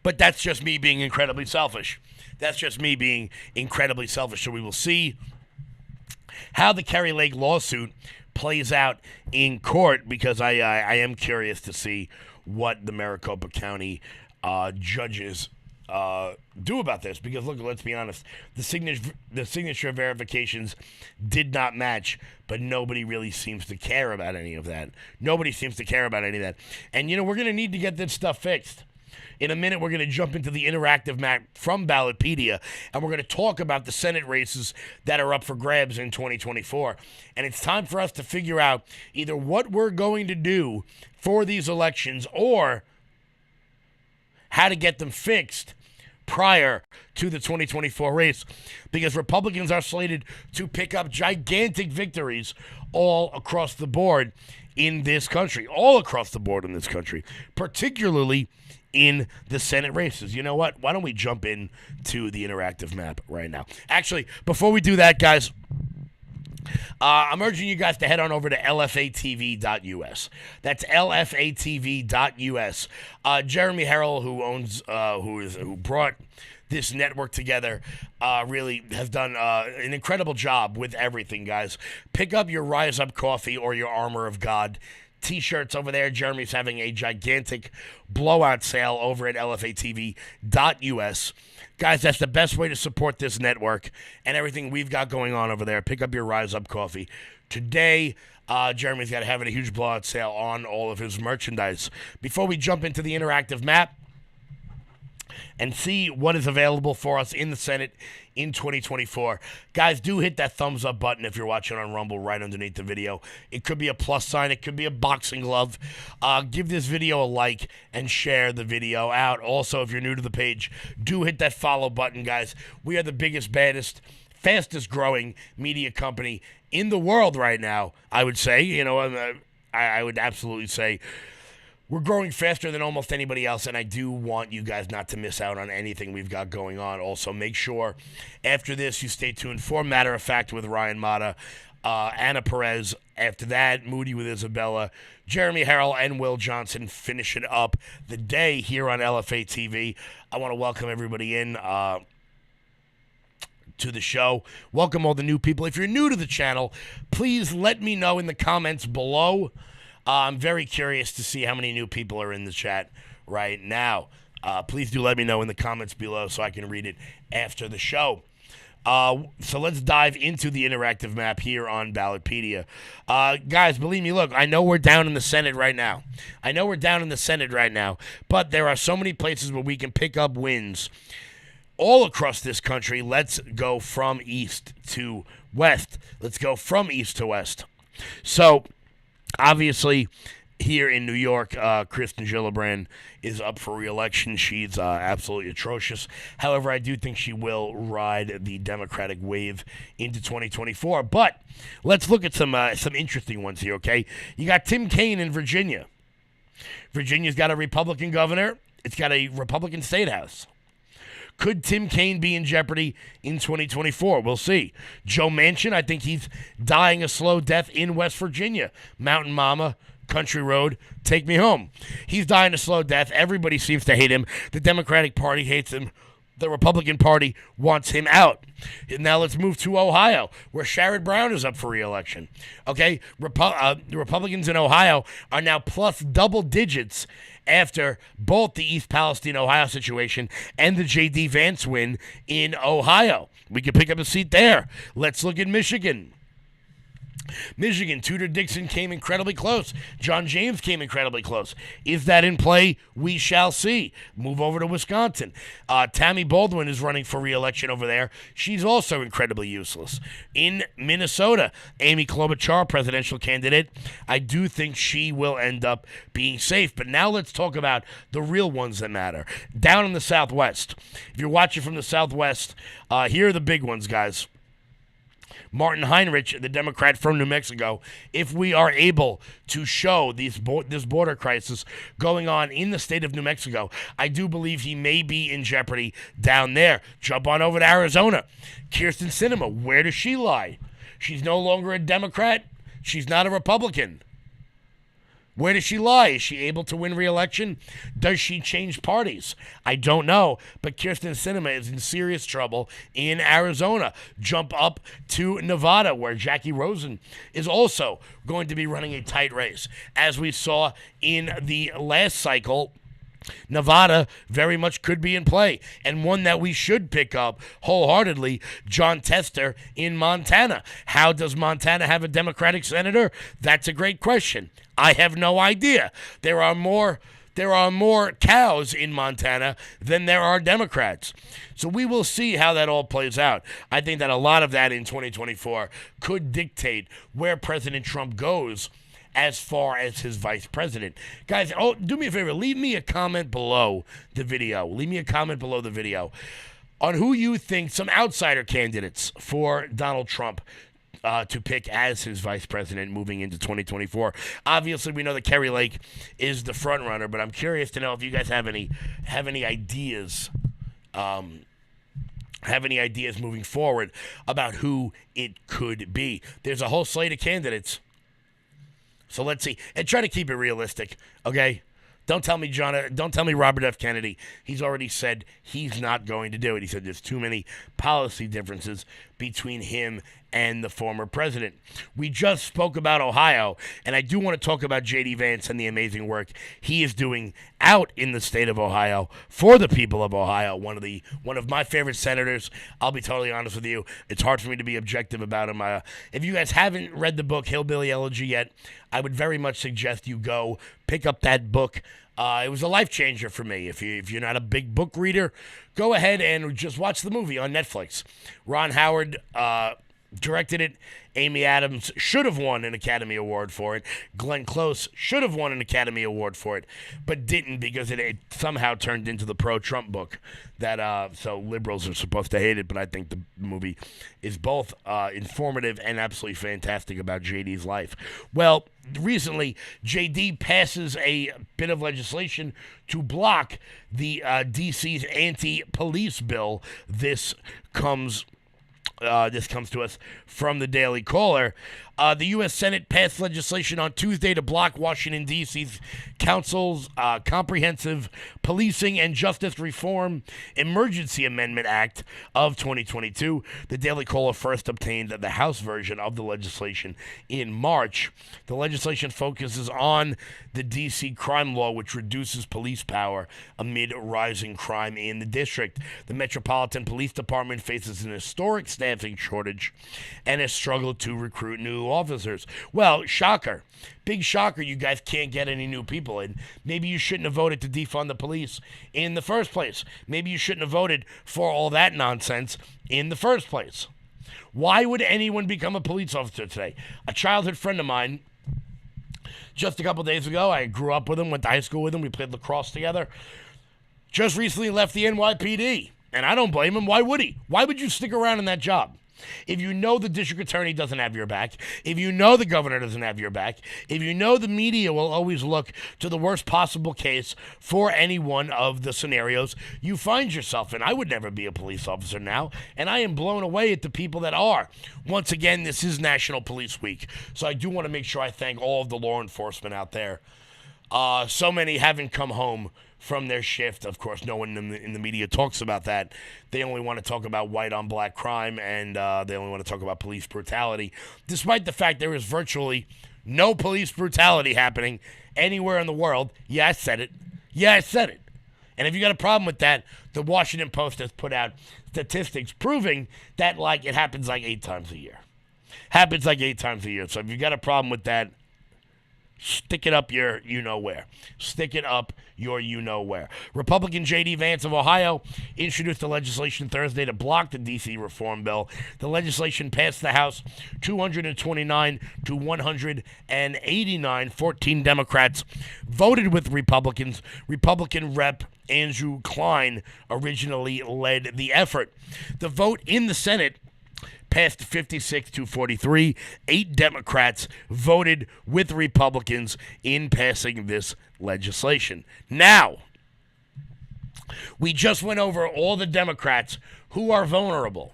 But that's just me being incredibly selfish. So we will see how the Kari Lake lawsuit plays out in court, because I am curious to see what the Maricopa County judges do about this. Because look, let's be honest, the signature verifications did not match, but nobody really seems to care about any of that. And we're going to need to get this stuff fixed. In a minute, we're going to jump into the interactive map from Ballotpedia, and we're going to talk about the Senate races that are up for grabs in 2024. And it's time for us to figure out either what we're going to do for these elections or how to get them fixed prior to the 2024 race, because Republicans are slated to pick up gigantic victories all across the board in this country, particularly in the Senate races. You know what? Why don't we jump in to the interactive map right now? Actually, before we do that, guys, I'm urging you guys to head on over to lfatv.us. That's lfatv.us. Jeremy Harrell, who brought this network together, really has done an incredible job with everything, guys. Pick up your Rise Up coffee or your Armor of God T-shirts over there. Jeremy's having a gigantic blowout sale over at lfatv.us. Guys, that's the best way to support this network and everything we've got going on over there. Pick up your Rise Up coffee. Today, Jeremy's got having a huge blowout sale on all of his merchandise. Before we jump into the interactive map and see what is available for us in the Senate in 2024. Guys, do hit that thumbs up button if you're watching on Rumble right underneath the video. It could be a plus sign. It could be a boxing glove. Give this video a like and share the video out. Also, if you're new to the page, do hit that follow button, guys. We are the biggest, baddest, fastest growing media company in the world right now, I would say. You know, I would absolutely say we're growing faster than almost anybody else, and I do want you guys not to miss out on anything we've got going on. Also, make sure after this you stay tuned for Matter of Fact with Ryan Mata, Anna Perez. After that, Moody with Isabella, Jeremy Harrell, and Will Johnson finishing up the day here on LFA TV. I want to welcome everybody in to the show. Welcome all the new people. If you're new to the channel, please let me know in the comments below. I'm very curious to see how many new people are in the chat right now. Please do let me know in the comments below so I can read it after the show. So let's dive into the interactive map here on Ballotpedia. Guys, believe me, look, I know we're down in the Senate right now. But there are so many places where we can pick up wins all across this country. Let's go from east to west. So, obviously, here in New York, Kristen Gillibrand is up for re-election. She's absolutely atrocious. However, I do think she will ride the Democratic wave into 2024. But let's look at some interesting ones here, okay? You got Tim Kaine in Virginia. Virginia's got a Republican governor. It's got a Republican state house. Could Tim Kaine be in jeopardy in 2024? We'll see. Joe Manchin, I think he's dying a slow death in West Virginia. Mountain Mama, Country Road, take me home. He's dying a slow death. Everybody seems to hate him. The Democratic Party hates him. The Republican Party wants him out. And now let's move to Ohio, where Sherrod Brown is up for re-election. Okay, the Republicans in Ohio are now plus double digits after both the East Palestine, Ohio situation and the J.D. Vance win in Ohio. We can pick up a seat there. Let's look at Michigan. Tudor Dixon came incredibly close. John James came incredibly close. Is that in play? We shall see. Move over to Wisconsin. Tammy Baldwin is running for re-election over there. She's also incredibly useless. In Minnesota, Amy Klobuchar, presidential candidate. I do think she will end up being safe. But now let's talk about the real ones that matter. Down in the Southwest. If you're watching from the Southwest, here are the big ones, guys. Martin Heinrich, the Democrat from New Mexico, if we are able to show this border crisis going on in the state of New Mexico, I do believe he may be in jeopardy down there. Jump on over to Arizona. Kyrsten Sinema, where does she lie? She's no longer a Democrat. She's not a Republican. Where does she lie? Is she able to win re-election? Does she change parties? I don't know, but Kyrsten Sinema is in serious trouble in Arizona. Jump up to Nevada, where Jackie Rosen is also going to be running a tight race. As we saw in the last cycle, Nevada very much could be in play, and one that we should pick up wholeheartedly, John Tester in Montana. How does Montana have a Democratic senator? That's a great question. I have no idea. There are more cows in Montana than there are Democrats. So we will see how that all plays out. I think that a lot of that in 2024 could dictate where President Trump goes as far as his vice president. Guys, do me a favor. Leave me a comment below the video. On who you think some outsider candidates for Donald Trump to pick as his vice president moving into 2024. Obviously, we know that Kerry Lake is the front runner, but I'm curious to know if you guys have any ideas have any ideas moving forward about who it could be. There's a whole slate of candidates. So let's see. And try to keep it realistic, okay? Don't tell me Robert F. Kennedy. He's already said he's not going to do it. He said there's too many policy differences between him and the former president. We just spoke about Ohio, and I do want to talk about J.D. Vance and the amazing work he is doing out in the state of Ohio for the people of Ohio. One of my favorite senators. I'll be totally honest with you. It's hard for me to be objective about him. If you guys haven't read the book Hillbilly Elegy yet, I would very much suggest you go pick up that book. It was a life changer for me. If you're not a big book reader, go ahead and just watch the movie on Netflix. Ron Howard directed it. Amy Adams should have won an Academy Award for it. Glenn Close should have won an Academy Award for it, but didn't because it somehow turned into the pro-Trump book. So liberals are supposed to hate it, but I think the movie is both informative and absolutely fantastic about JD's life. Well, recently, JD passes a bit of legislation to block the D.C.'s anti-police bill. This comes to us from the Daily Caller. The U.S. Senate passed legislation on Tuesday to block Washington, D.C.'s Council's Comprehensive Policing and Justice Reform Emergency Amendment Act of 2022. The Daily Caller first obtained the House version of the legislation in March. The legislation focuses on the D.C. crime law, which reduces police power amid rising crime in the district. The Metropolitan Police Department faces an historic staffing shortage and has struggled to recruit new officers. Well, shocker. Big shocker, you guys can't get any new people in. Maybe you shouldn't have voted to defund the police in the first place. Maybe you shouldn't have voted for all that nonsense in the first place. Why would anyone become a police officer today? A childhood friend of mine, just a couple days ago, I grew up with him, went to high school with him, we played lacrosse together, just recently left the NYPD. And I don't blame him. Why would he? Why would you stick around in that job? If you know the district attorney doesn't have your back, if you know the governor doesn't have your back, if you know the media will always look to the worst possible case for any one of the scenarios you find yourself in. I would never be a police officer now, and I am blown away at the people that are. Once again, this is National Police Week, so I do want to make sure I thank all of the law enforcement out there. So many haven't come home from their shift. Of course, no one in the media talks about that. They only want to talk about white-on-black crime, and they only want to talk about police brutality, despite the fact there is virtually no police brutality happening anywhere in the world. Yeah, I said it. And if you got a problem with that, the Washington Post has put out statistics proving that it happens 8 times a year. So if you got a problem with that, stick it up your you-know-where. Republican J.D. Vance of Ohio introduced the legislation Thursday to block the D.C. reform bill. The legislation passed the House 229 to 189. 14 Democrats voted with Republicans. Republican Rep. Andrew Klein originally led the effort. The vote in the Senate passed 56 to 43. 8 Democrats voted with Republicans in passing this legislation. Now, we just went over all the Democrats who are vulnerable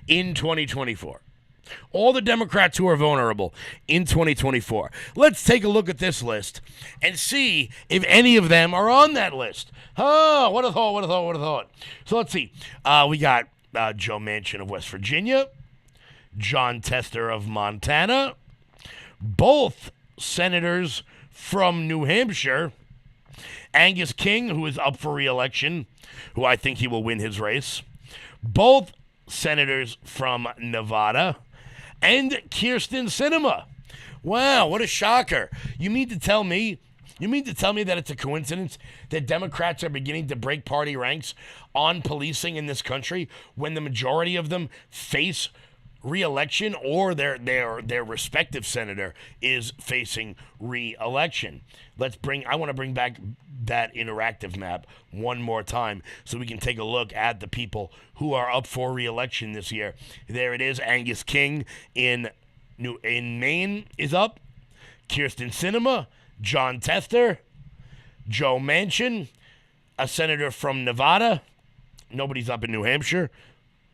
in 2024. All the Democrats who are vulnerable in 2024. Let's take a look at this list and see if any of them are on that list. Oh, what a thought. So let's see. We got Joe Manchin of West Virginia, John Tester of Montana, both senators from New Hampshire, Angus King, who is up for re-election, who I think he will win his race, both senators from Nevada, and Kyrsten Sinema. Wow, what a shocker. You mean to tell me that it's a coincidence that Democrats are beginning to break party ranks on policing in this country when the majority of them face re-election or their respective senator is facing re-election? I want to bring back that interactive map one more time so we can take a look at the people who are up for re-election this year. There it is. Angus King in Maine is up. Kyrsten Sinema, John Tester, Joe Manchin, a senator from Nevada. Nobody's up in New Hampshire.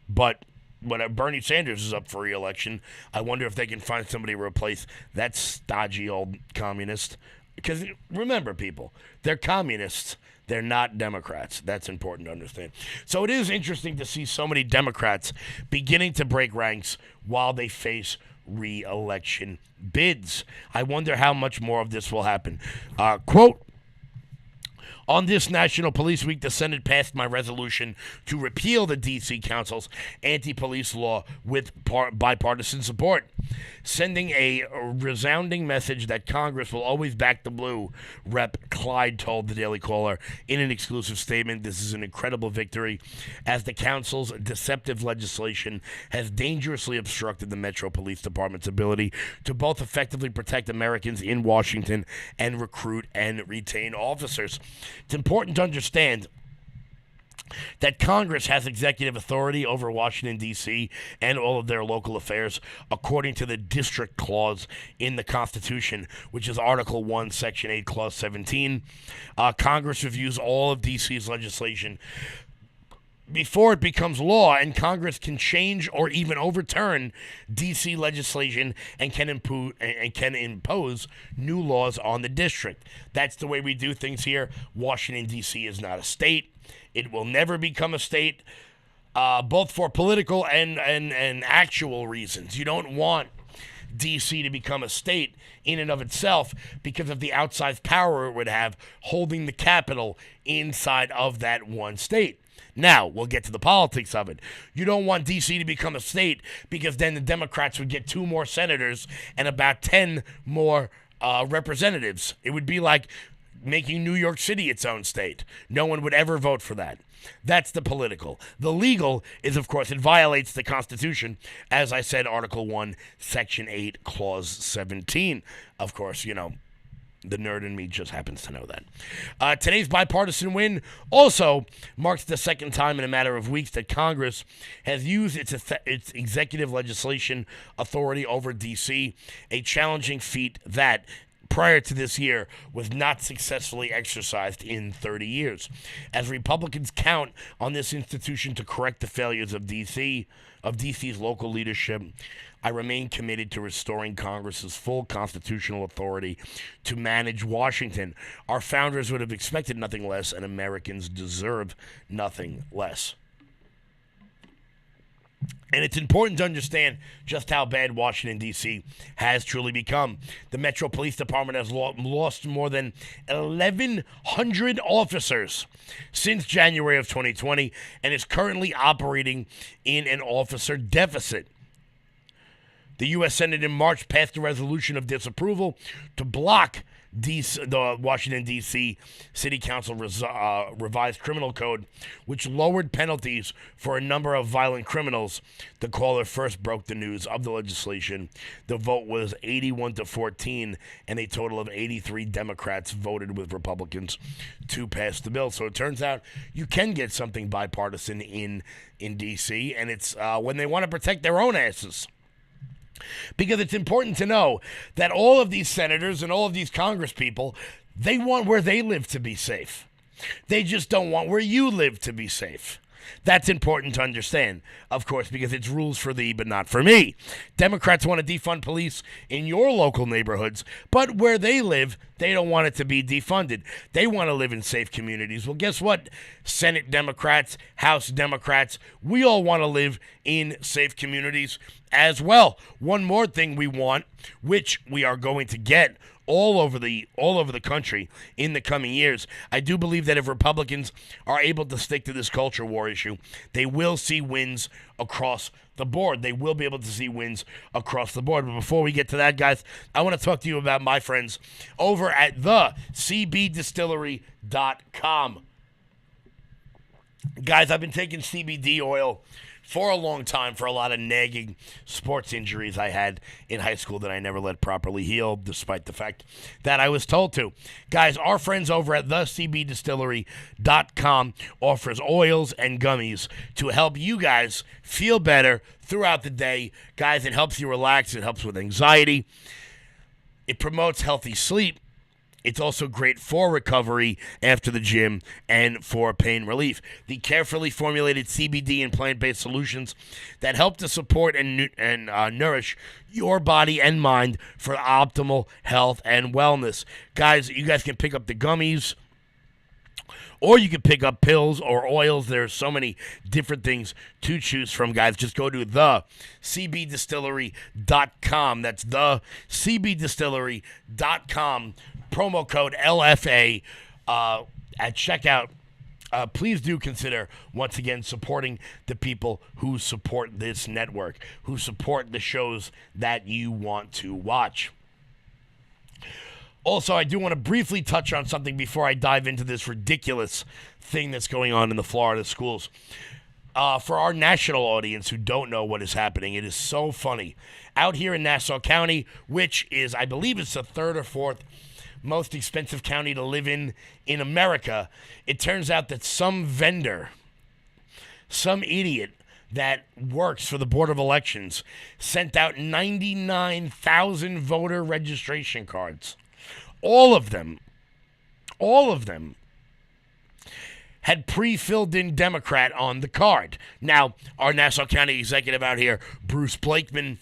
But when Bernie Sanders is up for re-election, I wonder if they can find somebody to replace that stodgy old communist. Because remember, people, they're communists. They're not Democrats. That's important to understand. So it is interesting to see so many Democrats beginning to break ranks while they face re-election bids. I wonder how much more of this will happen. Quote, on this National Police Week, the Senate passed my resolution to repeal the D.C. Council's anti-police law with bipartisan support, sending a resounding message that Congress will always back the blue, Rep. Clyde told the Daily Caller in an exclusive statement. This is an incredible victory, as the Council's deceptive legislation has dangerously obstructed the Metro Police Department's ability to both effectively protect Americans in Washington and recruit and retain officers. It's important to understand that Congress has executive authority over Washington, D.C., and all of their local affairs, according to the District Clause in the Constitution, which is Article 1, Section 8, Clause 17. Congress reviews all of D.C.'s legislation before it becomes law, and Congress can change or even overturn D.C. legislation and can impose new laws on the district. That's the way we do things here. Washington, D.C. is not a state. It will never become a state, both for political and actual reasons. You don't want D.C. to become a state in and of itself because of the outsized power it would have holding the capital inside of that one state. Now, we'll get to the politics of it. You don't want D.C. to become a state because then the Democrats would get 2 more senators and about 10 more representatives. It would be like making New York City its own state. No one would ever vote for that. That's the political. The legal is, of course, it violates the Constitution. As I said, Article 1, Section 8, Clause 17. Of course, you know, the nerd in me just happens to know that. Today's bipartisan win also marks the second time in a matter of weeks that Congress has used its executive legislation authority over D.C., a challenging feat that, prior to this year, was not successfully exercised in 30 years. As Republicans count on this institution to correct the failures of DC's local leadership, I remain committed to restoring Congress's full constitutional authority to manage Washington. Our founders would have expected nothing less, and Americans deserve nothing less. And it's important to understand just how bad Washington, D.C. has truly become. The Metro Police Department has lost more than 1,100 officers since January of 2020 and is currently operating in an officer deficit. The U.S. Senate in March passed a resolution of disapproval to block the Washington, D.C. City Council revised criminal code, which lowered penalties for a number of violent criminals. The caller first broke the news of the legislation. The vote was 81-14, and a total of 83 Democrats voted with Republicans to pass the bill. So it turns out you can get something bipartisan in D.C., and it's when they want to protect their own asses. Because it's important to know that all of these senators and all of these congresspeople, they want where they live to be safe. They just don't want where you live to be safe. That's important to understand, of course, because it's rules for thee, but not for me. Democrats want to defund police in your local neighborhoods, but where they live, they don't want it to be defunded. They want to live in safe communities. Well, guess what? Senate Democrats, House Democrats, we all want to live in safe communities as well. One more thing we want, which we are going to get all over the country in the coming years. I do believe that if Republicans are able to stick to this culture war issue, they will see wins across the board. They will be able to see wins across the board. But before we get to that, guys, I want to talk to you about my friends over at the CBDistillery.com. Guys, I've been taking CBD oil for a long time for a lot of nagging sports injuries I had in high school that I never let properly heal, despite the fact that I was told to. Guys, our friends over at thecbdistillery.com offers oils and gummies to help you guys feel better throughout the day. Guys, it helps you relax. It helps with anxiety. It promotes healthy sleep. It's also great for recovery after the gym and for pain relief. The carefully formulated CBD and plant-based solutions that help to support and nourish your body and mind for optimal health and wellness. Guys, you guys can pick up the gummies, or you can pick up pills or oils. There's so many different things to choose from, guys. Just go to thecbdistillery.com. That's thecbdistillery.com. Promo code LFA at checkout. Please do consider, once again, supporting the people who support this network, who support the shows that you want to watch. Also, I do want to briefly touch on something before I dive into this ridiculous thing that's going on in the Florida schools. For our national audience who don't know what is happening, it is so funny. Out here in Nassau County, which is, I believe it's the third or fourth most expensive county to live in America, it turns out that some vendor, some idiot that works for the Board of Elections, sent out 99,000 voter registration cards. All of them had pre-filled in Democrat on the card. Now, our Nassau County executive out here, Bruce Blakeman,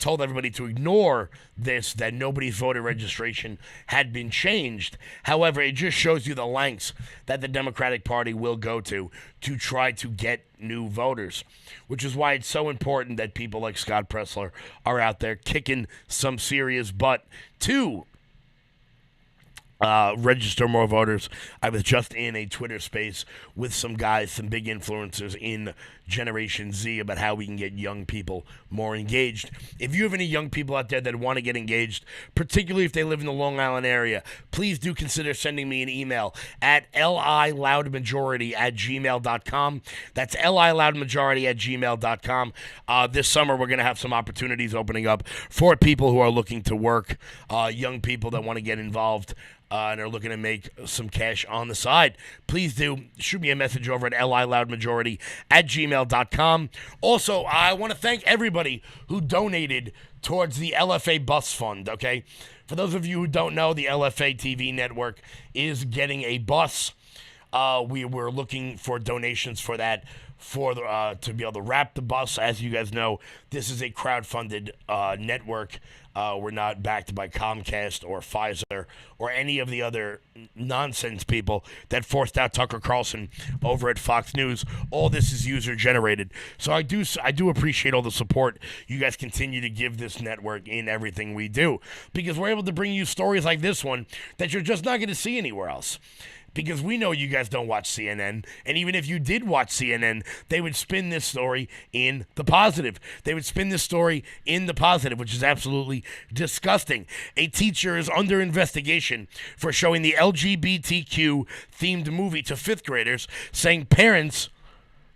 told everybody to ignore this, that nobody's voter registration had been changed. However, it just shows you the lengths that the Democratic Party will go to try to get new voters, which is why it's so important that people like Scott Pressler are out there kicking some serious butt to register more voters. I was just in a Twitter space with some guys, some big influencers in Generation Z, about how we can get young people more engaged. If you have any young people out there that want to get engaged, particularly if they live in the Long Island area, please do consider sending me an email at liloudmajority@gmail.com. That's liloudmajority@gmail.com. This summer, we're going to have some opportunities opening up for people who are looking to work, young people that want to get involved and are looking to make some cash on the side. Please do shoot me a message over at liloudmajority@gmail.com. Also, I want to thank everybody who donated towards the LFA Bus Fund, okay? For those of you who don't know, the LFA TV network is getting a bus. We were looking for donations for that, to be able to wrap the bus. As you guys know, this is a crowd-funded network. We're not backed by Comcast or Pfizer or any of the other nonsense people that forced out Tucker Carlson over at Fox News. All this is user-generated. So I do appreciate all the support you guys continue to give this network in everything we do, because we're able to bring you stories like this one that you're just not going to see anywhere else. Because we know you guys don't watch CNN, and even if you did watch CNN, they would spin this story in the positive. They would spin this story in the positive, which is absolutely disgusting. A teacher is under investigation for showing the LGBTQ-themed movie to fifth graders, saying parents'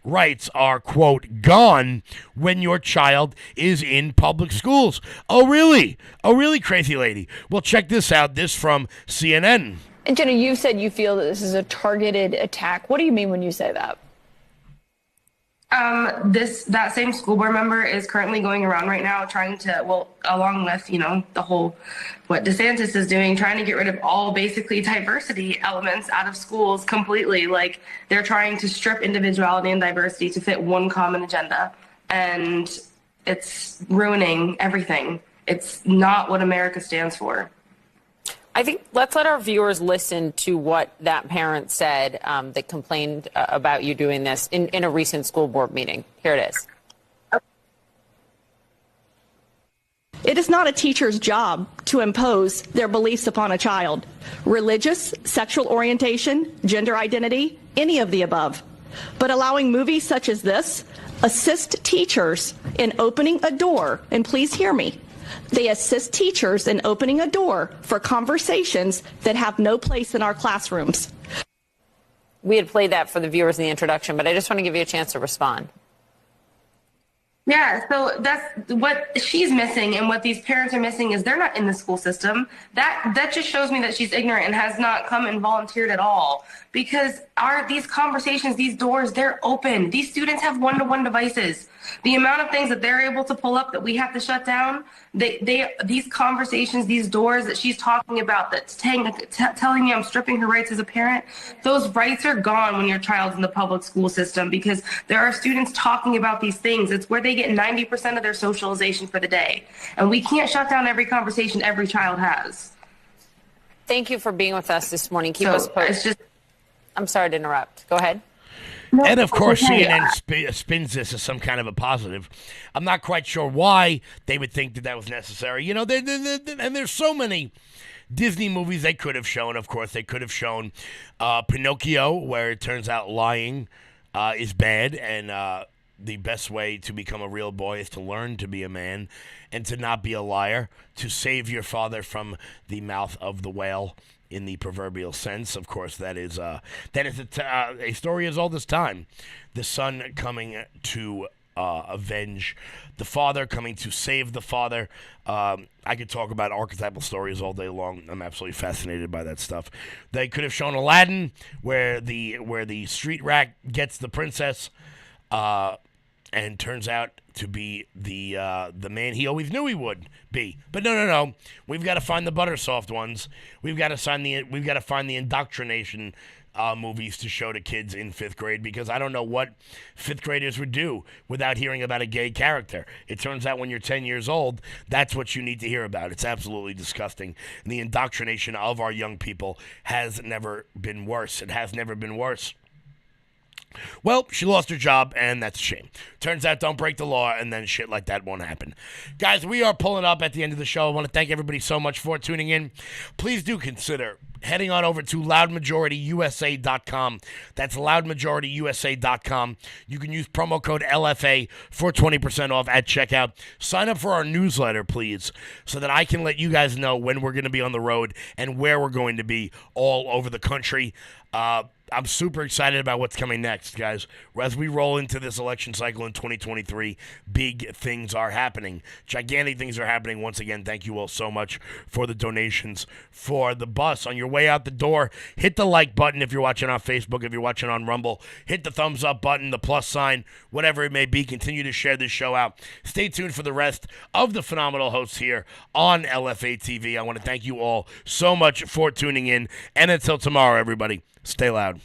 rights are, quote, gone when your child is in public schools. Oh, really? Oh, really, crazy lady? Well, check this out. This from CNN. And Jenna, you said you feel that this is a targeted attack. What do you mean when you say that? That same school board member is currently going around right now trying to, along with, the whole, what Desantis is doing, trying to get rid of all basically diversity elements out of schools completely. Like, they're trying to strip individuality and diversity to fit one common agenda. And it's ruining everything. It's not what America stands for. I think let's let our viewers listen to what that parent said that complained about you doing this in a recent school board meeting. Here it is. It is not a teacher's job to impose their beliefs upon a child. Religious, sexual orientation, gender identity, any of the above. But allowing movies such as this assist teachers in opening a door, and please hear me, they assist teachers in opening a door for conversations that have no place in our classrooms. We had played that for the viewers in the introduction, but I just want to give you a chance to respond. Yeah, so that's what she's missing, and what these parents are missing is they're not in the school system. That just shows me that she's ignorant and has not come and volunteered at all. Because these conversations, these doors, they're open. These students have one-to-one devices. The amount of things that they're able to pull up that we have to shut down, these conversations, these doors that she's talking about, that's telling me I'm stripping her rights as a parent, those rights are gone when your child's in the public school system, because there are students talking about these things. It's where they get 90% of their socialization for the day. And we can't shut down every conversation every child has. Thank you for being with us this morning. Keep us posted. I'm sorry to interrupt. Go ahead. No, and of course, CNN spins this as some kind of a positive. I'm not quite sure why they would think that was necessary. You know, and there's so many Disney movies they could have shown. Of course, they could have shown Pinocchio, where it turns out lying is bad, and the best way to become a real boy is to learn to be a man and to not be a liar, to save your father from the mouth of the whale. In the proverbial sense, of course, that is a story as old as time. The son coming to avenge the father, coming to save the father. I could talk about archetypal stories all day long. I'm absolutely fascinated by that stuff. They could have shown Aladdin, where the street rat gets the princess, and turns out to be the man he always knew he would be. But no. We've got to find the buttersoft ones. We've got to find the indoctrination movies to show to kids in 5th grade, because I don't know what 5th graders would do without hearing about a gay character. It turns out when you're 10 years old, that's what you need to hear about. It's absolutely disgusting. And the indoctrination of our young people has never been worse. It has never been worse. Well, she lost her job, and that's a shame. Turns out don't break the law, and then shit like that won't happen. Guys, we are pulling up at the end of the show. I want to thank everybody so much for tuning in. Please do consider heading on over to loudmajorityusa.com. That's loudmajorityusa.com. You can use promo code LFA for 20% off at checkout. Sign up for our newsletter, please, so that I can let you guys know when we're going to be on the road and where we're going to be all over the country. I'm super excited about what's coming next, guys. As we roll into this election cycle in 2023, big things are happening. Gigantic things are happening. Once again, thank you all so much for the donations for the bus. On your way out the door, hit the like button if you're watching on Facebook, if you're watching on Rumble. Hit the thumbs up button, the plus sign, whatever it may be. Continue to share this show out. Stay tuned for the rest of the phenomenal hosts here on LFA TV. I want to thank you all so much for tuning in. And until tomorrow, everybody, stay loud.